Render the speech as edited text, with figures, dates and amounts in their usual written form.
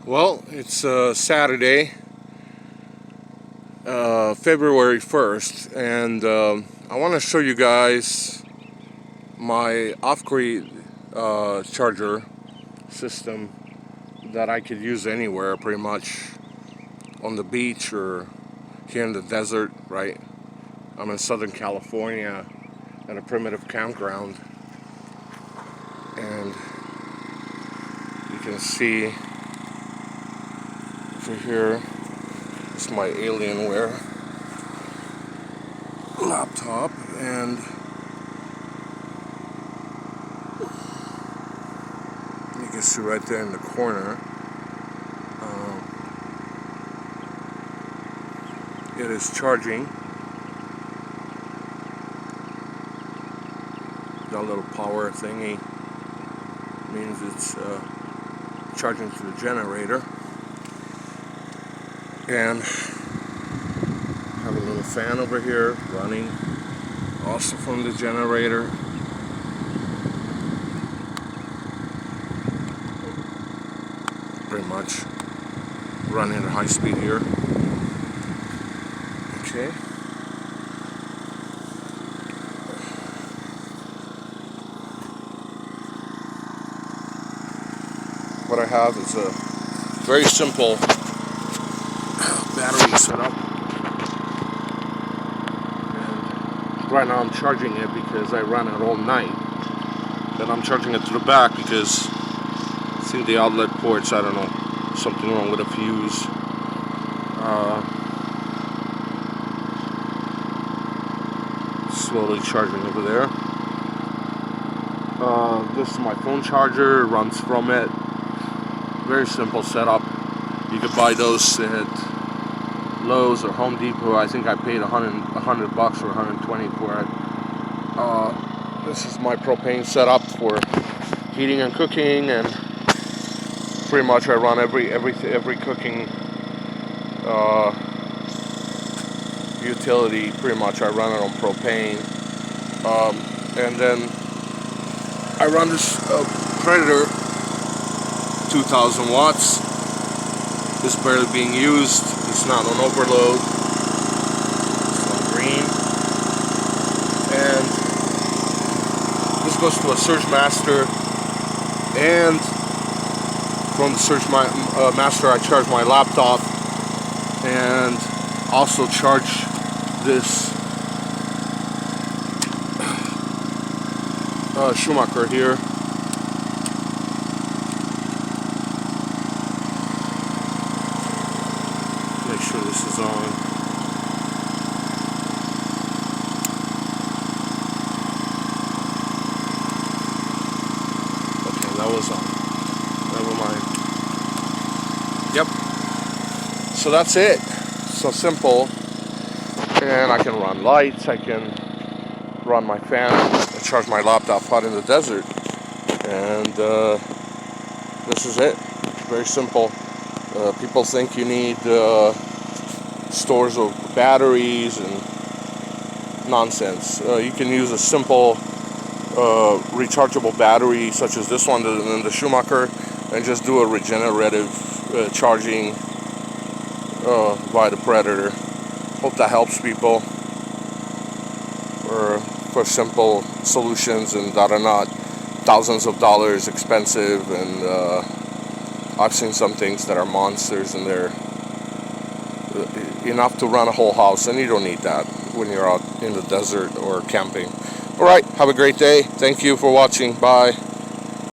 Well, it's Saturday, February 1st, and I want to show you guys my off-grid charger system that I could use anywhere, pretty much on the beach or here in the desert, right? I'm in Southern California at a primitive campground, and you can see over here, it's my Alienware laptop, and you can see right there in the corner, it is charging. That little power thingy means it's charging to the generator. And have a little fan over here running also from the generator. Pretty much running at high speed here. Okay. What I have is a very simple battery setup, and right now I'm charging it because I ran it all night. Then I'm charging it to the back because I think the outlet ports, I don't know, something wrong with a fuse. Slowly charging over there. This is my phone charger, runs from it. Very simple setup. You could buy those at Lowe's or Home Depot. I think I paid $100 or 120 for it. This is my propane setup for heating and cooking, and pretty much I run every cooking utility. Pretty much I run it on propane, and then I run this Predator 2000 watts. It's barely being used. It's not on overload. It's on green. And this goes to a Surge Master. And from the Surge Master, I charge my laptop and also charge this Schumacher here. Make sure this is on. Okay, that was on. Never mind. Yep. So that's it. So simple. And I can run lights. I can run my fan and charge my laptop out in the desert. And this is it. Very simple. People think you need stores of batteries and nonsense. You can use a simple rechargeable battery such as this one in the Schumacher and just do a regenerative charging by the Predator. Hope that helps people for simple solutions and that are not thousands of dollars expensive. And I've seen some things that are monsters, and they're enough to run a whole house, and you don't need that when you're out in the desert or camping. All right, have a great day. Thank you for watching. Bye.